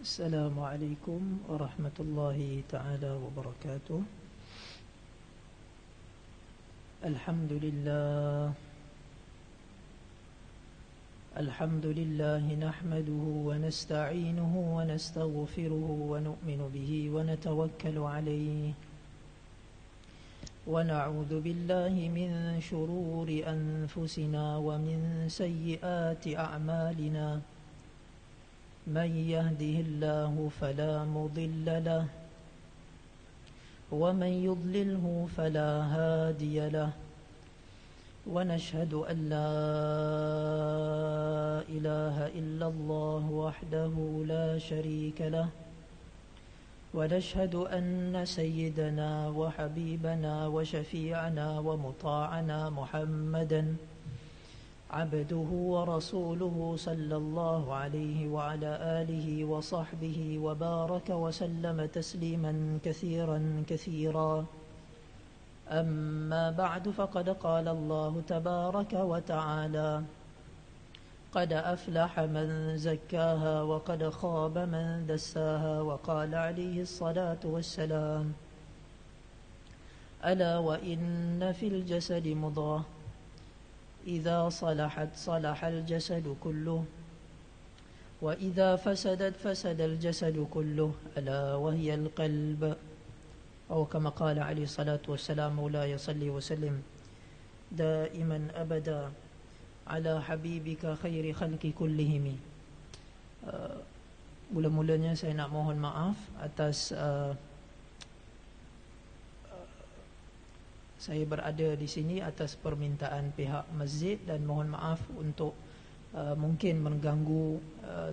Assalamualaikum warahmatullahi ta'ala wabarakatuh. Alhamdulillah nahmaduhu wa nasta'inuhu wa nastaghfiruhu wa nu'minu bihi wa natawakkalu alayhi wa na'udzu billahi min shururi anfusina wa min sayyiati a'malina. من يهده الله فلا مضل له ومن يضلله فلا هادي له ونشهد أن لا إله إلا الله وحده لا شريك له ونشهد أن سيدنا وحبيبنا وشفيعنا ومطاعنا محمدا عبده ورسوله صلى الله عليه وعلى آله وصحبه وبارك وسلم تسليما كثيرا أما بعد فقد قال الله تبارك وتعالى قد أفلح من زكاها وقد خاب من دساها وقال عليه الصلاة والسلام ألا وإن في الجسد مضغة إذا صلحت صلح الجسد كله وإذا فسدت فسد الجسد كله ألا وهي القلب أو كما قال عليه الصلاة والسلام مولاي صلي وسلم دائما أبدا على حبيبك خير خلق كلهم. Mula-mulanya saya nak mohon maaf atas saya berada di sini atas permintaan pihak masjid dan mohon maaf untuk mungkin mengganggu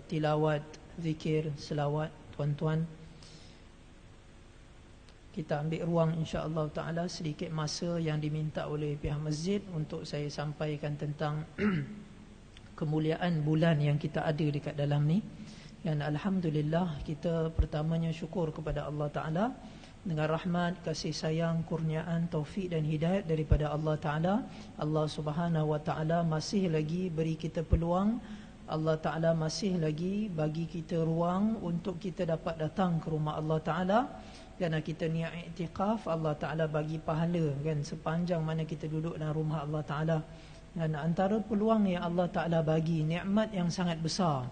tilawat, zikir, selawat tuan-tuan. Kita ambil ruang insya-Allah taala sedikit masa yang diminta oleh pihak masjid untuk saya sampaikan tentang kemuliaan bulan yang kita ada dekat dalam ni. Dan alhamdulillah kita pertamanya syukur kepada Allah taala dengan rahmat, kasih sayang, kurniaan, taufik dan hidayat daripada Allah Ta'ala. Allah Subhanahu Wa Ta'ala masih lagi beri kita peluang. Allah Ta'ala masih lagi bagi kita ruang untuk kita dapat datang ke rumah Allah Ta'ala. Kerana kita niat i'tikaf, Allah Ta'ala bagi pahala kan sepanjang mana kita duduk dalam rumah Allah Ta'ala. Dan antara peluang yang Allah Ta'ala bagi, nikmat yang sangat besar,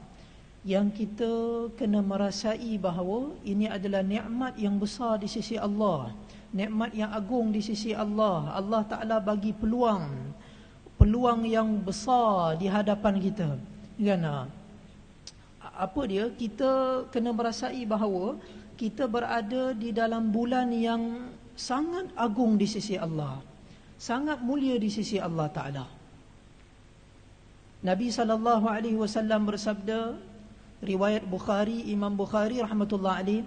yang kita kena merasai bahawa ini adalah nikmat yang besar di sisi Allah, nikmat yang agung di sisi Allah. Allah Ta'ala bagi peluang yang besar di hadapan kita. Kan? Apa dia? Kita kena merasai bahawa kita berada di dalam bulan yang sangat agung di sisi Allah, sangat mulia di sisi Allah Ta'ala. Nabi SAW bersabda, riwayat Bukhari, Imam Bukhari rahmatullah alaih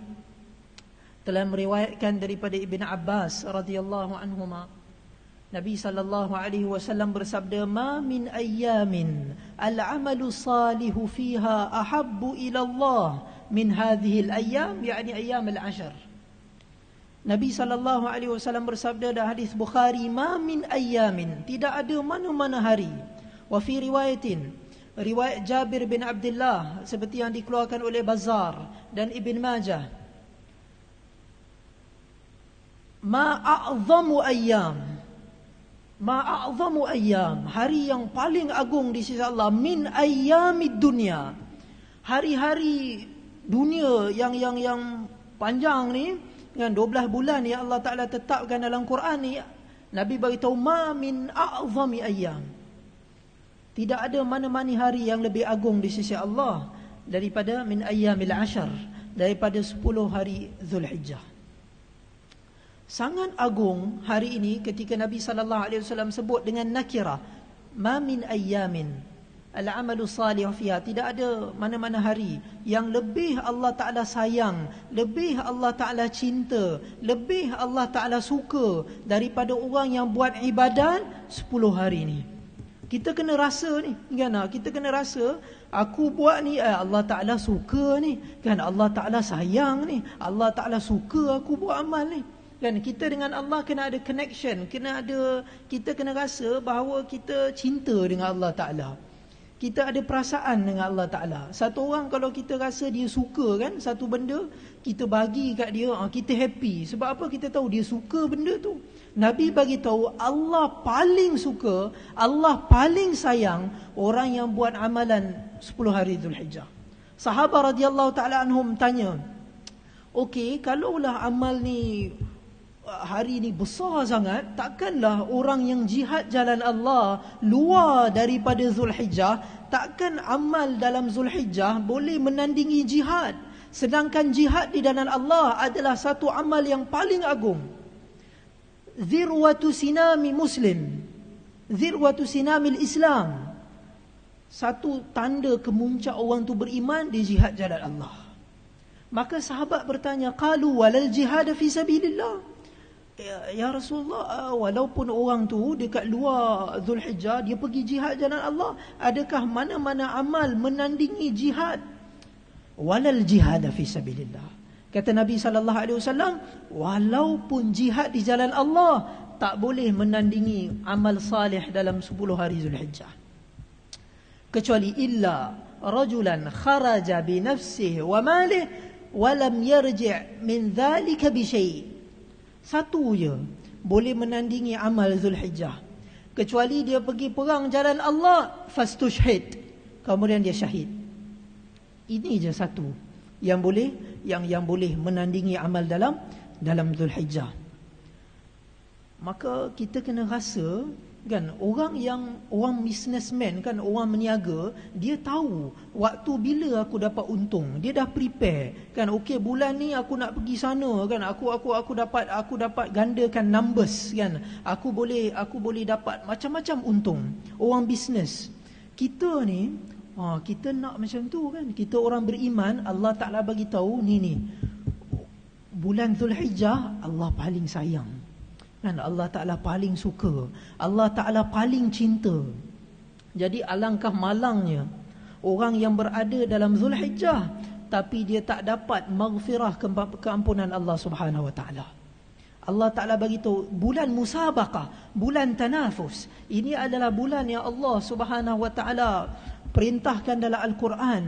telah meriwayatkan daripada Ibn Abbas radhiyallahu anhuma, Nabi sallallahu alaihi wasallam bersabda, "Ma min ayyamin al-'amalu salihu fiha ahabbu ila Allah min hadhihi al-ayyam", yakni ayyam al-'ashr. Nabi sallallahu alaihi wasallam bersabda dalam hadis Bukhari, "Ma min ayyamin", tidak ada mana-mana hari. Wa fi riwayatin, riwayat Jabir bin Abdullah seperti yang dikeluarkan oleh Bazar dan Ibn Majah, ma'a'zamu ayyam, hari yang paling agung di sisi Allah, min ayyamid dunya, hari-hari dunia yang panjang ni, dengan 12 bulan yang Allah Ta'ala tetapkan dalam Quran ni, Nabi beritahu ma min a'zami ayyam, tidak ada mana-mana hari yang lebih agung di sisi Allah daripada min ayyamil 'ashr, daripada 10 hari Zulhijjah. Sangat agung hari ini ketika Nabi sallallahu alaihi wasallam sebut dengan nakira, ma min ayyamin al-'amalu salih fiha, tidak ada mana-mana hari yang lebih Allah Ta'ala sayang, lebih Allah Ta'ala cinta, lebih Allah Ta'ala suka daripada orang yang buat ibadat 10 hari ni. Kita kena rasa ni kan, kita kena rasa aku buat ni Allah Ta'ala suka ni kan, Allah Ta'ala sayang ni, Allah Ta'ala suka aku buat amal ni kan. Kita dengan Allah kena ada connection, kita kena rasa bahawa kita cinta dengan Allah Ta'ala. Kita ada perasaan dengan Allah Ta'ala. Satu orang kalau kita rasa dia suka kan satu benda, kita bagi kat dia, kita happy. Sebab apa? Kita tahu dia suka benda tu. Nabi bagi tahu Allah paling suka, Allah paling sayang orang yang buat amalan 10 hari Zulhijjah. Sahabat radhiyallahu ta'ala anhum tanya, okey, kalaulah amal ni hari ni besar sangat, takkanlah orang yang jihad jalan Allah luar daripada Zulhijjah, takkan amal dalam Zulhijjah boleh menandingi jihad, sedangkan jihad di jalan Allah adalah satu amal yang paling agung. Zirwatu sinami muslim, zirwatu sinamil Islam, satu tanda kemuncak orang tu beriman di jihad jalan Allah. Maka sahabat bertanya, qalu walal jihad fi sabilillah, ya Rasulullah, walaupun orang tu dekat luar Zulhijjah dia pergi jihad jalan Allah, adakah mana-mana amal menandingi jihad? Walal jihad fi sabilillah. Kata Nabi SAW, walaupun jihad di jalan Allah tak boleh menandingi amal salih dalam 10 hari Zulhijjah, kecuali illa rajulan kharaja bi nafsihi wa malih wa lam yarji' min dhalika bi syai'. Satu je boleh menandingi amal Zulhijjah, kecuali dia pergi perang jalan Allah, fastushhid, kemudian dia syahid. Ini je satu yang boleh yang boleh menandingi amal dalam Zulhijjah. Maka kita kena rasa kan, orang businessman kan, orang meniaga, dia tahu waktu bila aku dapat untung, dia dah prepare kan. Okey, bulan ni aku nak pergi sana kan, aku dapat gandakan numbers kan, aku boleh dapat macam-macam untung. Orang bisnes kita ni, kita nak macam tu kan. Kita orang beriman, Allah Ta'ala bagi tahu ni bulan Zulhijjah Allah paling sayang kan, Allah Ta'ala paling suka, Allah Ta'ala paling cinta. Jadi alangkah malangnya orang yang berada dalam Zulhijjah tapi dia tak dapat maghfirah, keampunan Allah Subhanahu Wa Ta'ala. Allah Ta'ala bagi tahu bulan musabaqah, bulan tanafus. Ini adalah bulan yang Allah Subhanahu Wa Ta'ala perintahkan dalam Al-Quran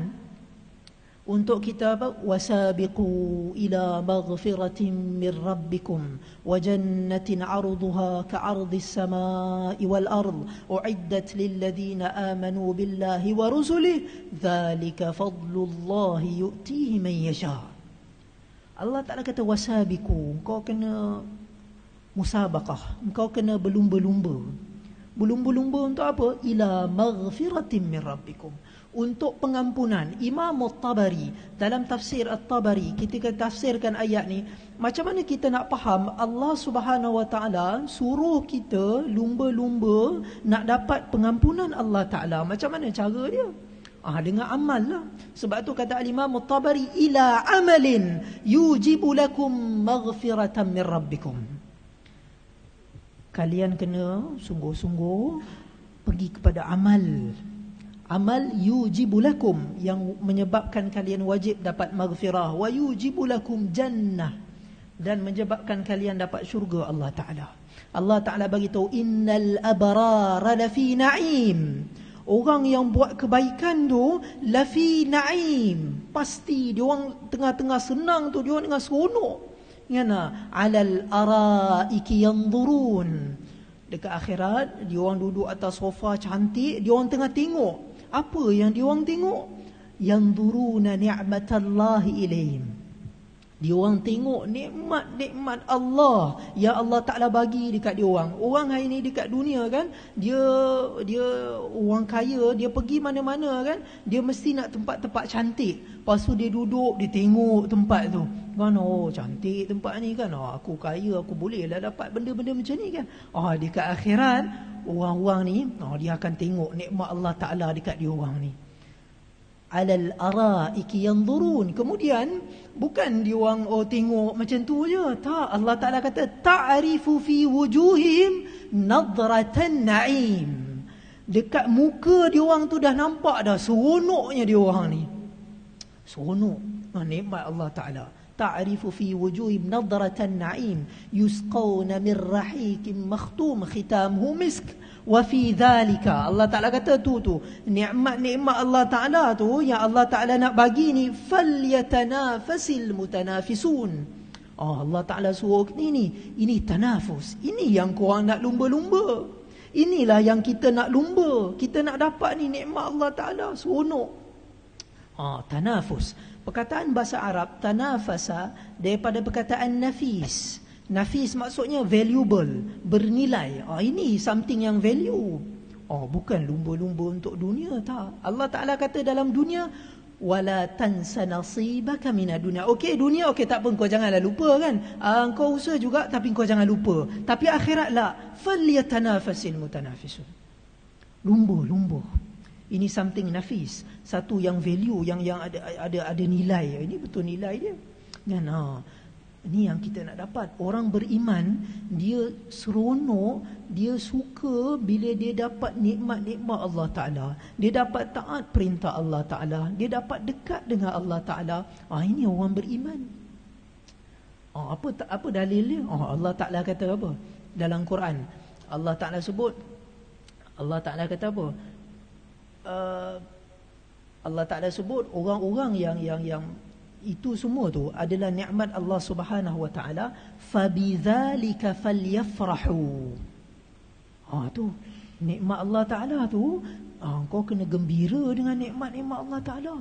untuk kita apa? Wasabiqu ila maghfiratin min rabbikum wa jannatin 'arduha ka'ardis samaa'i wal ard u'iddat lil ladzina amanu billahi wa rusulihi dzalika fadlullahi yu'tihi man yasha. Allah Ta'ala kata wasabiqu, engkau kena musabaqah, engkau kena berlumba-lumba. Berlumba-lumba untuk apa? Ila maghfiratin min rabbikum, untuk pengampunan. Imam At-Tabari dalam tafsir At-Tabari, ketika tafsirkan ayat ni, macam mana kita nak faham Allah Subhanahu Wa Ta'ala suruh kita lumba-lumba nak dapat pengampunan Allah Ta'ala? Macam mana cara dia? Dengan amal lah. Sebab tu kata Imam At-Tabari, ila amalin yujibu lakum maghfiratan min rabbikum. Kalian kena sungguh-sungguh pergi kepada amal. Amal yujibu lakum, yang menyebabkan kalian wajib dapat maghfirah. Wa yujibu lakum jannah, dan menyebabkan kalian dapat syurga Allah Ta'ala. Allah Ta'ala bagi tahu, innal abrara lafi na'im. Orang yang buat kebaikan tu lafi na'im, pasti dia orang tengah-tengah senang tu, dia orang tengah seronok. Yana alal araiki yanzurun. Dekat akhirat dia orang duduk atas sofa cantik, dia orang tengah tengok. Apa yang dia orang tengok? Yanzuruna ni'matallahi ilaihim. Dia orang tengok nikmat-nikmat Allah yang Allah Ta'ala bagi dekat dia orang. Orang hari ni dekat dunia kan, dia orang kaya, dia pergi mana-mana kan, dia mesti nak tempat-tempat cantik. Lepas tu dia duduk, dia tengok tempat tu kan, cantik tempat ni kan, aku kaya, aku boleh lah dapat benda-benda macam ni kan. Dekat akhirat, orang-orang ni dia akan tengok nikmat Allah Ta'ala dekat dia orang ni. Alal araiki yanzurun. Kemudian bukan dia orang tengok macam tu je, tak. Allah Ta'ala kata ta'rifu fi wujuhim nadratan na'im. Dekat muka dia orang tu dah nampak dah seronoknya dia orang ni. Seronok nikmat Allah Ta'ala. Ta'rifu fi wujuhim nadratan na'im yusqawna min rahiqin makhtum khitamuhu misk Wa fi dzalika, Allah Ta'ala kata tu nikmat-nikmat Allah Ta'ala tu yang Allah Ta'ala nak bagi ni, falyatanafasil mutanafisun. Allah Ta'ala suruh ini tanafus. Ini yang korang nak lumba-lumba. Inilah yang kita nak lumba. Kita nak dapat ni nikmat Allah Ta'ala, seronok. Tanafus. Perkataan bahasa Arab tanafasa daripada perkataan nafis. Nafis maksudnya valuable, bernilai. Ini something yang value. Bukan lumba-lumba untuk dunia, tak. Allah Ta'ala kata dalam dunia, wala tansa nasibaka minad dunya. Okey, dunia okey, tak apa, kau janganlah lupa kan. Kau usaha juga tapi kau jangan lupa. Tapi akhirat la, falyatanafasil mutanafisun. Lumba. Ini something nafis, satu yang value, yang ada nilai. Ini betul nilai dia. Kan? Ini yang kita nak dapat. Orang beriman, dia seronok, dia suka bila dia dapat nikmat-nikmat Allah Ta'ala. Dia dapat taat perintah Allah Ta'ala. Dia dapat dekat dengan Allah Ta'ala. Ini orang beriman. Apa dalil dia? Allah Ta'ala kata apa? Dalam Quran, Allah Ta'ala sebut, Allah Ta'ala kata apa? Allah Ta'ala sebut orang-orang yang itu semua tu adalah nikmat Allah Subhanahu wa Ta'ala. Fabidzalika falyafrahu. Tu nikmat Allah Ta'ala tu, kau kena gembira dengan nikmat-nikmat Allah Ta'ala.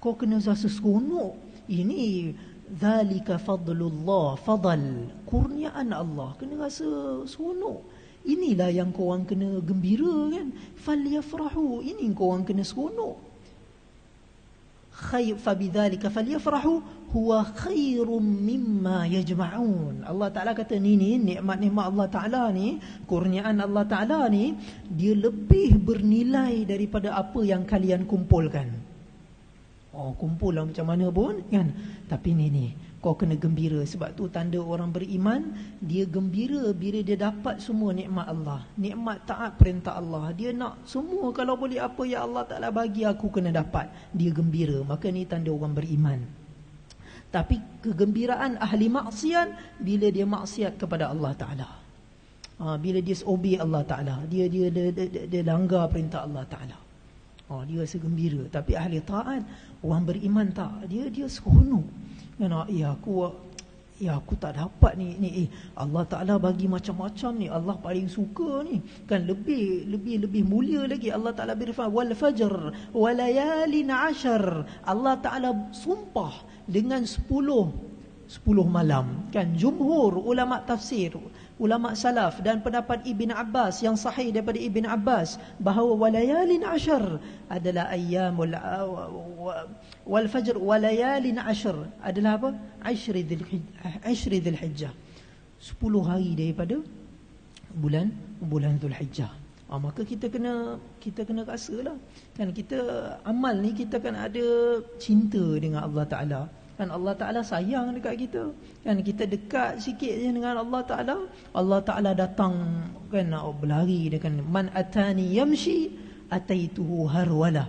Kau kena rasa seronok. Ini zalika fadlullah, fadl, kurniaan Allah. Kena rasa seronok. Inilah yang kau orang kena gembira kan. Falyafrahu. Ini kau orang kena seronok. Fabidzalika falyafrahu huwa khairum mimma yajma'un. Allah Ta'ala kata ni nikmat-nikmat Allah Ta'ala ni, kurniaan Allah Ta'ala ni, dia lebih bernilai daripada apa yang kalian kumpulkan. Kumpul lah macam mana pun kan. Tapi ni kau kena gembira. Sebab tu tanda orang beriman, dia gembira bila dia dapat semua nikmat Allah, nikmat taat perintah Allah. Dia nak semua, kalau boleh apa yang Allah Ta'ala bagi aku kena dapat. Dia gembira. Maka ni tanda orang beriman. Tapi kegembiraan ahli maksiat bila dia maksiat kepada Allah Ta'ala. Bila dia disobey Allah Ta'ala, dia langgar perintah Allah Ta'ala. Dia rasa gembira. Tapi ahli taat, orang beriman tak, dia seronok. Aku tak dapat ni. Allah Ta'ala bagi macam-macam ni. Allah paling suka ni. Kan lebih mulia lagi. Allah Ta'ala berfirman, wal fajr wa layalin ashar. Allah Ta'ala sumpah dengan 10 malam. Kan jumhur ulama tafsir, ulama salaf dan pendapat Ibn Abbas yang sahih daripada Ibn Abbas bahawa walayalin ashar adalah ayyamul wal fajr walayalin ashar adalah apa? Ashri Dhul Hijjah. 10 hari daripada bulan Zulhijjah. Maka kita kena rasalah kan, kita amal ni kita kan ada cinta dengan Allah Ta'ala. Kan Allah Ta'ala sayang dekat kita. Kan kita dekat sikit je dengan Allah Ta'ala, Allah Ta'ala datang kan berlari dengan man atani yamshi ataituhu harwala.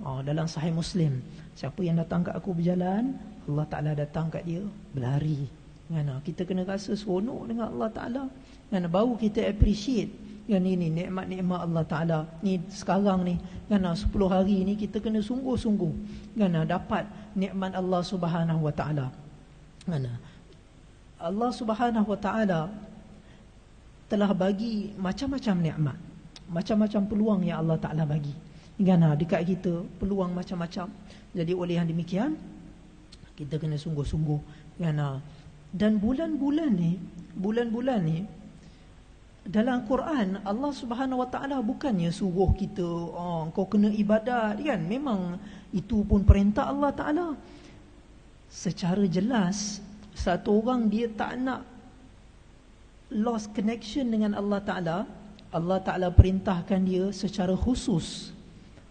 Dalam sahih Muslim, siapa yang datang kat aku berjalan, Allah Ta'ala datang kat dia berlari. Kan kita kena rasa seronok dengan Allah Ta'ala. Kan baru kita appreciate kan ini nikmat-nikmat Allah Ta'ala. Ni sekarang ni kan 10 hari ni kita kena sungguh-sungguh kan dapat nikmat Allah Subhanahu wa Ta'ala. Kan Allah Subhanahu wa Ta'ala telah bagi macam-macam nikmat, macam-macam peluang yang Allah Ta'ala bagi. Kan dekat kita peluang macam-macam. Jadi oleh yang demikian kita kena sungguh-sungguh kan. Dan bulan-bulan ni dalam Quran Allah Subhanahu Wa Ta'ala bukannya suruh kita kau kena ibadat kan. Memang itu pun perintah Allah Ta'ala. Secara jelas satu orang dia tak nak lost connection dengan Allah Ta'ala. Allah Ta'ala perintahkan dia secara khusus.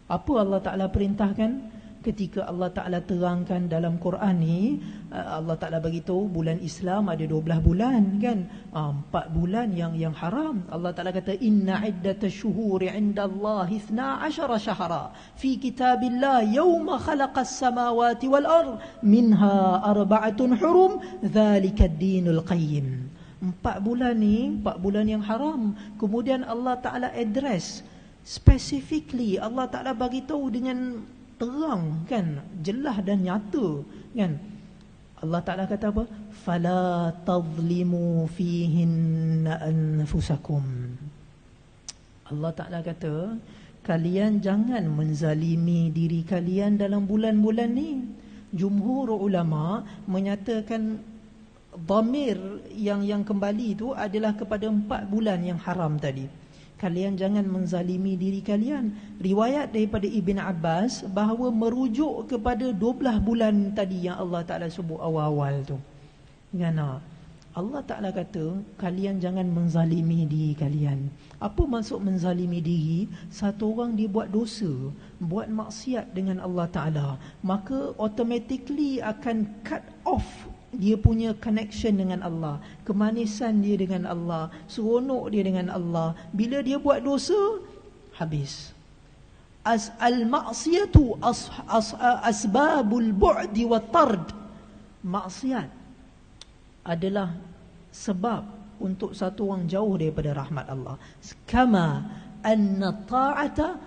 Apa Allah Ta'ala perintahkan? Ketika Allah Ta'ala terangkan dalam Quran ni, Allah Ta'ala beritahu bulan Islam ada 12 bulan kan. 4 bulan yang haram. Allah Ta'ala kata inna iddatash shuhuri 'indallahi 12 syahra fi kitabillah yawma khalaqas samawati wal ard minha arba'atun hurum dzalikad dinul qayyim. 4 bulan ni 4 bulan yang haram. Kemudian Allah Ta'ala address specifically, Allah Ta'ala bagi tahu dengan terang kan, jelas dan nyata kan. Allah Ta'ala kata apa? Fala tadhlimu fihinna anfusakum. Allah Ta'ala kata, kalian jangan menzalimi diri kalian dalam bulan-bulan ni. Jumhur ulama menyatakan dhamir yang kembali itu adalah kepada 4 bulan yang haram tadi. Kalian jangan menzalimi diri kalian. Riwayat daripada Ibn Abbas bahawa merujuk kepada 12 bulan tadi yang Allah Ta'ala sebut awal-awal tu. Kan? Allah Ta'ala kata, kalian jangan menzalimi diri kalian. Apa maksud menzalimi diri? Satu orang dia buat dosa, buat maksiat dengan Allah Ta'ala, maka automatically akan cut off dia punya connection dengan Allah, kemanisan dia dengan Allah, seronok dia dengan Allah. Bila dia buat dosa, habis. Al-ma'siyatu asbabul bu'di wa tard. Maksiat adalah sebab untuk satu orang jauh daripada rahmat Allah. Kama anna ta'ata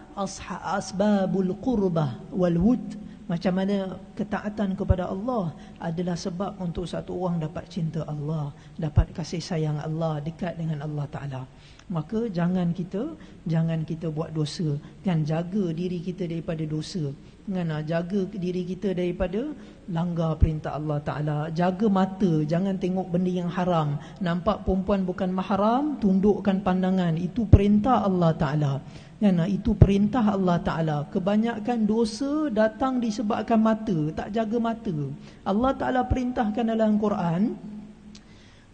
asbabul qurbah wal wud. Macam mana ketaatan kepada Allah adalah sebab untuk satu orang dapat cinta Allah, dapat kasih sayang Allah, dekat dengan Allah Ta'ala. Maka jangan kita buat dosa kan, jaga diri kita daripada dosa kan, jaga diri kita daripada langgar perintah Allah Ta'ala. Jaga mata, jangan tengok benda yang haram. Nampak perempuan bukan mahram, tundukkan pandangan. Itu perintah Allah Ta'ala kan, itu perintah Allah Ta'ala. Kebanyakan dosa datang disebabkan mata, tak jaga mata. Allah Ta'ala perintahkan dalam Quran,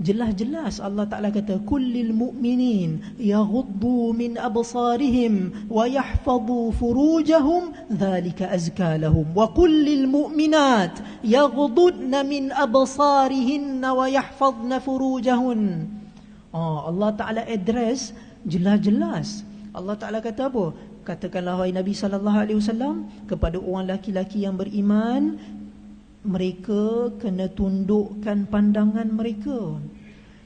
jelas-jelas Allah Ta'ala kata, kullil mu'minin yaghuddu min absarihim wa yahfadhu furujahum dhalika azka lahum wa kullil mu'minat yaghuddna min absarihinna wa yahfadhna furujahun. Allah Ta'ala address jelas-jelas. Allah Ta'ala kata apa? Katakanlah wahai Nabi SAW kepada orang laki-laki yang beriman, mereka kena tundukkan pandangan mereka.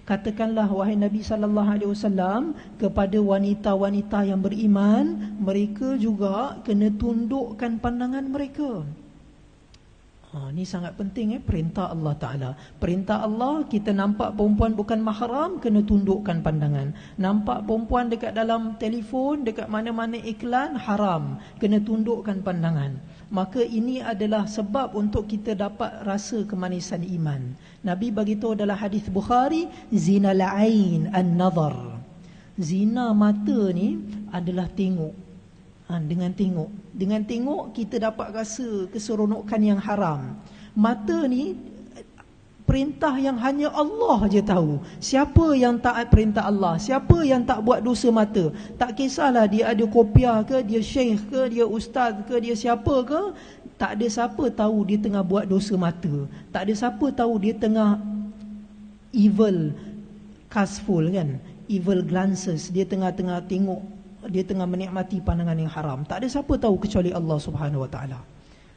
Katakanlah wahai Nabi SAW kepada wanita-wanita yang beriman, mereka juga kena tundukkan pandangan mereka. Ini sangat penting perintah Allah Ta'ala. Perintah Allah, kita nampak perempuan bukan mahram, kena tundukkan pandangan. Nampak perempuan dekat dalam telefon, dekat mana-mana iklan, haram, kena tundukkan pandangan. Maka ini adalah sebab untuk kita dapat rasa kemanisan iman. Nabi beritahu dalam hadis Bukhari, zinal ain an-nazar. Zina mata ni adalah tengok. Dengan tengok kita dapat rasa keseronokan yang haram. Mata ni perintah yang hanya Allah je tahu. Siapa yang taat perintah Allah, siapa yang tak buat dosa mata, tak kisahlah dia ada kopiah ke, dia syekh ke, dia ustaz ke, dia siapa ke, tak ada siapa tahu dia tengah buat dosa mata. Tak ada siapa tahu dia tengah evil castful kan, evil glances, dia tengah tengok, dia tengah menikmati pandangan yang haram. Tak ada siapa tahu kecuali Allah Subhanahu Wa Taala.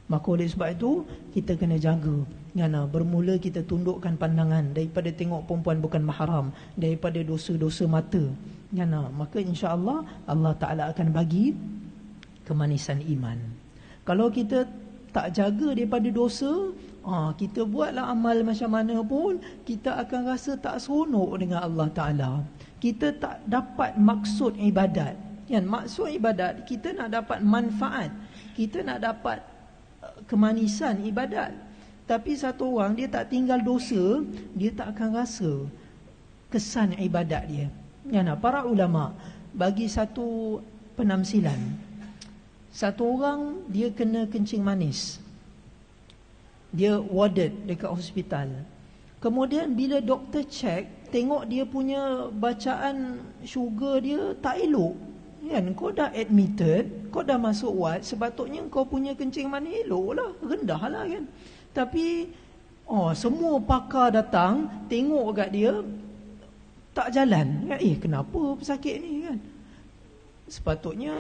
Maka oleh sebab itu kita kena jaga. Bermula kita tundukkan pandangan daripada tengok perempuan bukan mahram, daripada dosa-dosa mata. Maka insya-Allah Allah Taala akan bagi kemanisan iman. Kalau kita tak jaga daripada dosa, kita buatlah amal macam mana pun, kita akan rasa tak seronok dengan Allah Taala. Kita tak dapat maksud ibadat. Maksud ibadat, kita nak dapat manfaat, kita nak dapat kemanisan ibadat. Tapi satu orang dia tak tinggal dosa, dia tak akan rasa kesan ibadat dia. Para ulama bagi satu penamsilan. Satu orang dia kena kencing manis, dia warded dekat hospital. Kemudian bila doktor check, tengok dia punya bacaan sugar dia tak elok. Kau dah admitted, kau dah masuk ward, sepatutnya kau punya kencing manis elok lah, rendah lah kan. Tapi semua pakar datang, tengok kat dia tak jalan kan? Kenapa pesakit ni kan? Sepatutnya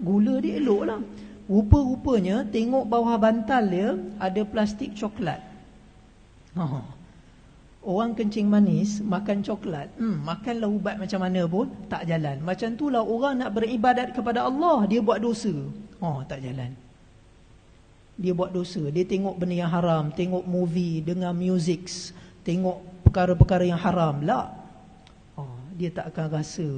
gula dia elok lah. Rupa-rupanya tengok bawah bantal dia ada plastik coklat. Orang kencing manis, makan coklat, makanlah ubat macam mana pun tak jalan. Macam itulah orang nak beribadat kepada Allah, dia buat dosa. Tak jalan. Dia buat dosa. Dia tengok benda yang haram, tengok movie, dengar music, tengok perkara-perkara yang haram. Dia tak akan rasa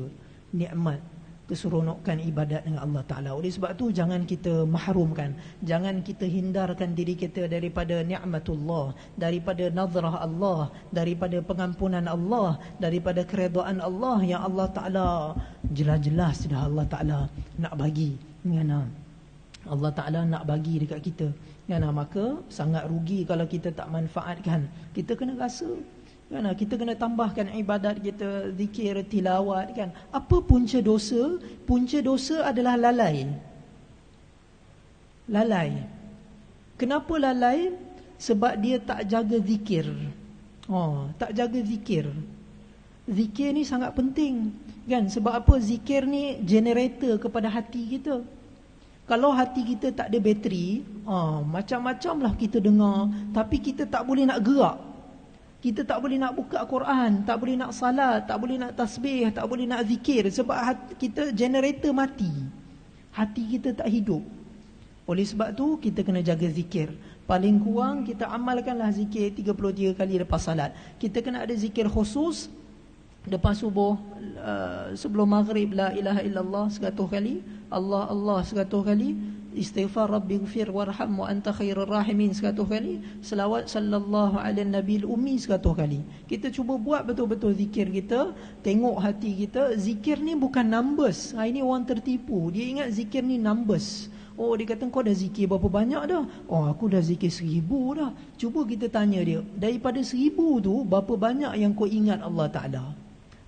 nikmat keseronokan ibadat dengan Allah Ta'ala. Oleh sebab tu jangan kita mahrumkan, jangan kita hindarkan diri kita daripada ni'matullah, daripada nazrah Allah, daripada pengampunan Allah, daripada keredaan Allah yang Allah Ta'ala jelas-jelas dah Allah Ta'ala nak bagi. Allah Ta'ala nak bagi dekat kita. Maka sangat rugi kalau kita tak manfaatkan. Kita kena rasa, kita kena tambahkan ibadat kita, zikir, tilawat kan. Apa punca dosa? Punca dosa adalah lalai. Kenapa lalai? Sebab dia tak jaga zikir. Tak jaga zikir. Zikir ni sangat penting kan. Sebab apa? Zikir ni generator kepada hati kita. Kalau hati kita tak ada bateri, macam-macam lah kita dengar, tapi kita tak boleh nak gerak. Kita tak boleh nak buka Quran, tak boleh nak salat, tak boleh nak tasbih, tak boleh nak zikir. Sebab kita generator mati. Hati kita tak hidup. Oleh sebab tu kita kena jaga zikir. Paling kurang kita amalkanlah zikir 33 kali lepas salat. Kita kena ada zikir khusus depan subuh, sebelum maghrib, la ilaha illallah 100 kali, Allah Allah 100 kali, istighfar rabbighfir warham wa anta khairur rahimin 100 kali, selawat sallallahu alaihi nabil ummi 100 kali. Kita cuba buat betul-betul zikir kita, tengok hati kita. Zikir ni bukan numbers. Ini orang tertipu, dia ingat zikir ni numbers. Dia kata, kau dah zikir berapa banyak dah? Aku dah zikir 1000 dah. Cuba kita tanya dia, daripada 1000 tu berapa banyak yang kau ingat Allah Ta'ala?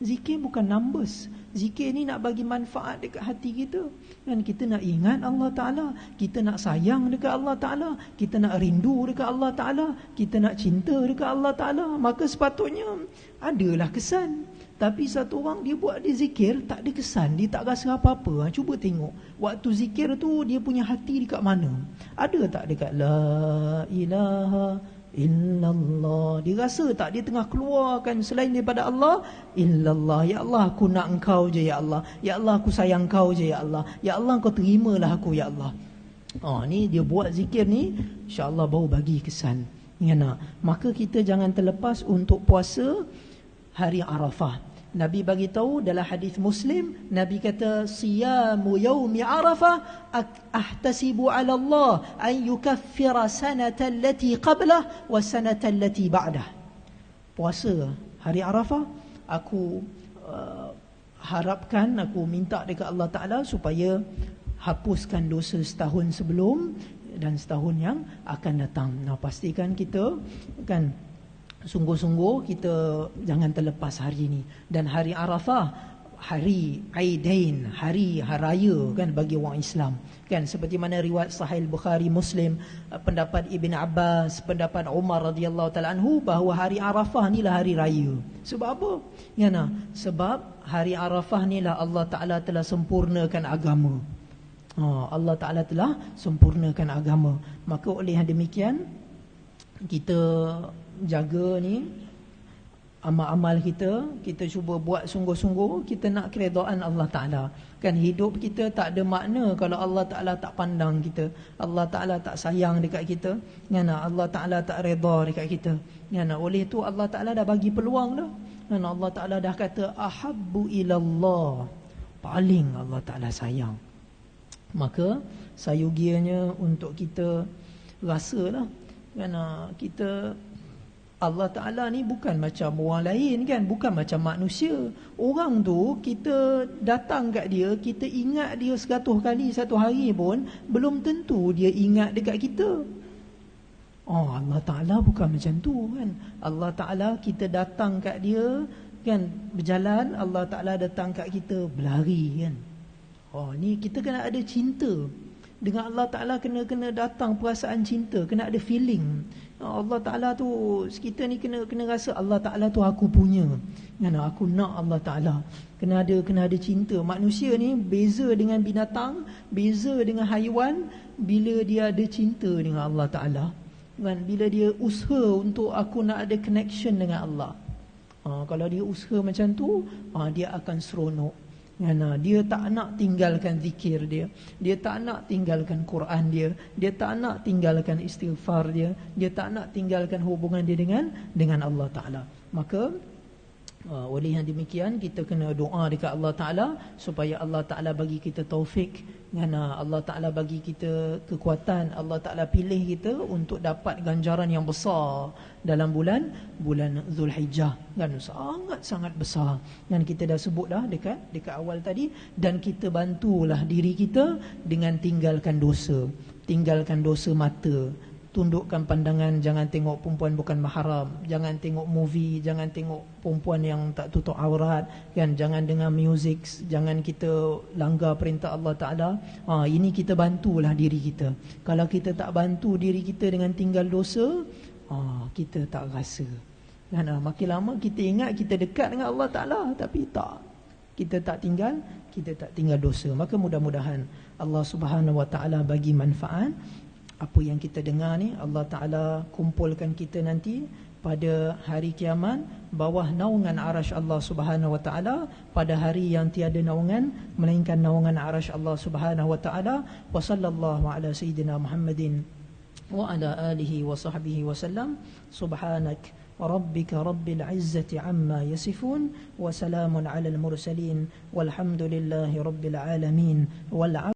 Zikir bukan numbers. Zikir ni nak bagi manfaat dekat hati kita. Dan kita nak ingat Allah Ta'ala, kita nak sayang dekat Allah Ta'ala, kita nak rindu dekat Allah Ta'ala, kita nak cinta dekat Allah Ta'ala. Maka sepatutnya adalah kesan. Tapi satu orang dia buat dia zikir tak ada kesan, dia tak rasa apa-apa. Cuba tengok waktu zikir tu dia punya hati dekat mana? Ada tak dekat la ilaha illallah? Dia rasa tak dia tengah keluarkan selain daripada Allah? Illallah. Ya Allah, aku nak engkau je ya Allah. Ya Allah, aku sayang kau je ya Allah. Ya Allah, kau terimalah aku ya Allah. Ni dia buat zikir ni, insya-Allah baru bagi kesan. Maka kita jangan terlepas untuk puasa hari Arafah. Nabi bagi tahu dalam hadis Muslim, Nabi kata, siyamu yaumi Arafah ahtasibu ala Allah an yukaffira sanata allati qablah wa sanata allati ba'dah. Puasa hari Arafah, aku harapkan, aku minta dekat Allah Ta'ala supaya hapuskan dosa setahun sebelum dan setahun yang akan datang. Pastikan kita kan sungguh-sungguh kita jangan terlepas hari ini. Dan hari Arafah, hari Aidain, hari raya kan bagi orang Islam. Kan seperti mana riwayat Sahih Bukhari Muslim, pendapat Ibn Abbas, pendapat Umar radhiyallahu taala anhu, bahawa hari Arafah inilah hari raya. Sebab apa? Sebab hari Arafah inilah Allah Taala telah sempurnakan agama. Allah Taala telah sempurnakan agama. Maka oleh yang demikian kita jaga ni amal-amal kita, kita cuba buat sungguh-sungguh, kita nak keredaan Allah Ta'ala. Kan hidup kita tak ada makna kalau Allah Ta'ala tak pandang kita, Allah Ta'ala tak sayang dekat kita, Allah Ta'ala tak reda dekat kita. Oleh itu Allah Ta'ala dah bagi peluang dah. Allah Ta'ala dah kata ahabbu ilallah, paling Allah Ta'ala sayang. Maka sayugianya untuk kita rasalah, kita Allah Ta'ala ni bukan macam orang lain kan, bukan macam manusia. Orang tu kita datang kat dia, kita ingat dia 100 kali satu hari pun belum tentu dia ingat dekat kita. Allah Ta'ala bukan macam tu kan. Allah Ta'ala kita datang kat dia kan, berjalan, Allah Ta'ala datang kat kita berlari kan. Ni kita kena ada cinta dengan Allah Ta'ala, kena datang perasaan cinta, kena ada feeling. Allah Ta'ala tu, kita ni kena rasa Allah Ta'ala tu aku punya. Aku nak Allah Ta'ala. Kena ada cinta. Manusia ni beza dengan binatang, beza dengan haiwan bila dia ada cinta dengan Allah Ta'ala. Kan bila dia usaha untuk aku nak ada connection dengan Allah. Kalau dia usaha macam tu, dia akan seronok. Dia tak nak tinggalkan zikir dia, dia tak nak tinggalkan Quran dia tak nak tinggalkan istighfar dia tak nak tinggalkan hubungan dia dengan Allah Ta'ala. Maka oleh yang demikian, kita kena doa dekat Allah Ta'ala supaya Allah Ta'ala bagi kita taufik, Allah Ta'ala bagi kita kekuatan, Allah Ta'ala pilih kita untuk dapat ganjaran yang besar dalam bulan Zulhijjah, sangat-sangat besar. Dan kita dah sebut dah dekat awal tadi. Dan kita bantulah diri kita dengan tinggalkan dosa mata, tundukkan pandangan, jangan tengok perempuan bukan mahram, jangan tengok movie, jangan tengok perempuan yang tak tutup aurat, jangan dengar muzik, jangan kita langgar perintah Allah Ta'ala. Ini kita bantulah diri kita. Kalau kita tak bantu diri kita dengan tinggal dosa, kita tak rasa. Makin lama kita ingat kita dekat dengan Allah Ta'ala, tapi tak. Kita tak tinggal dosa. Maka mudah-mudahan Allah Subhanahu Wa Ta'ala bagi manfaat apa yang kita dengar ni. Allah Ta'ala kumpulkan kita nanti pada hari kiamat bawah naungan arasy Allah Subhanahu Wa Ta'ala, pada hari yang tiada naungan melainkan naungan arasy Allah Subhanahu Wa Ta'ala. Wa sallallahu ala sayyidina Muhammadin wa ala alihi wa sahbihi wa sallam. Subhanak rabbika rabbil izzati amma yasifun wa salamun ala al mursalin walhamdulillahi rabbil alamin. Wal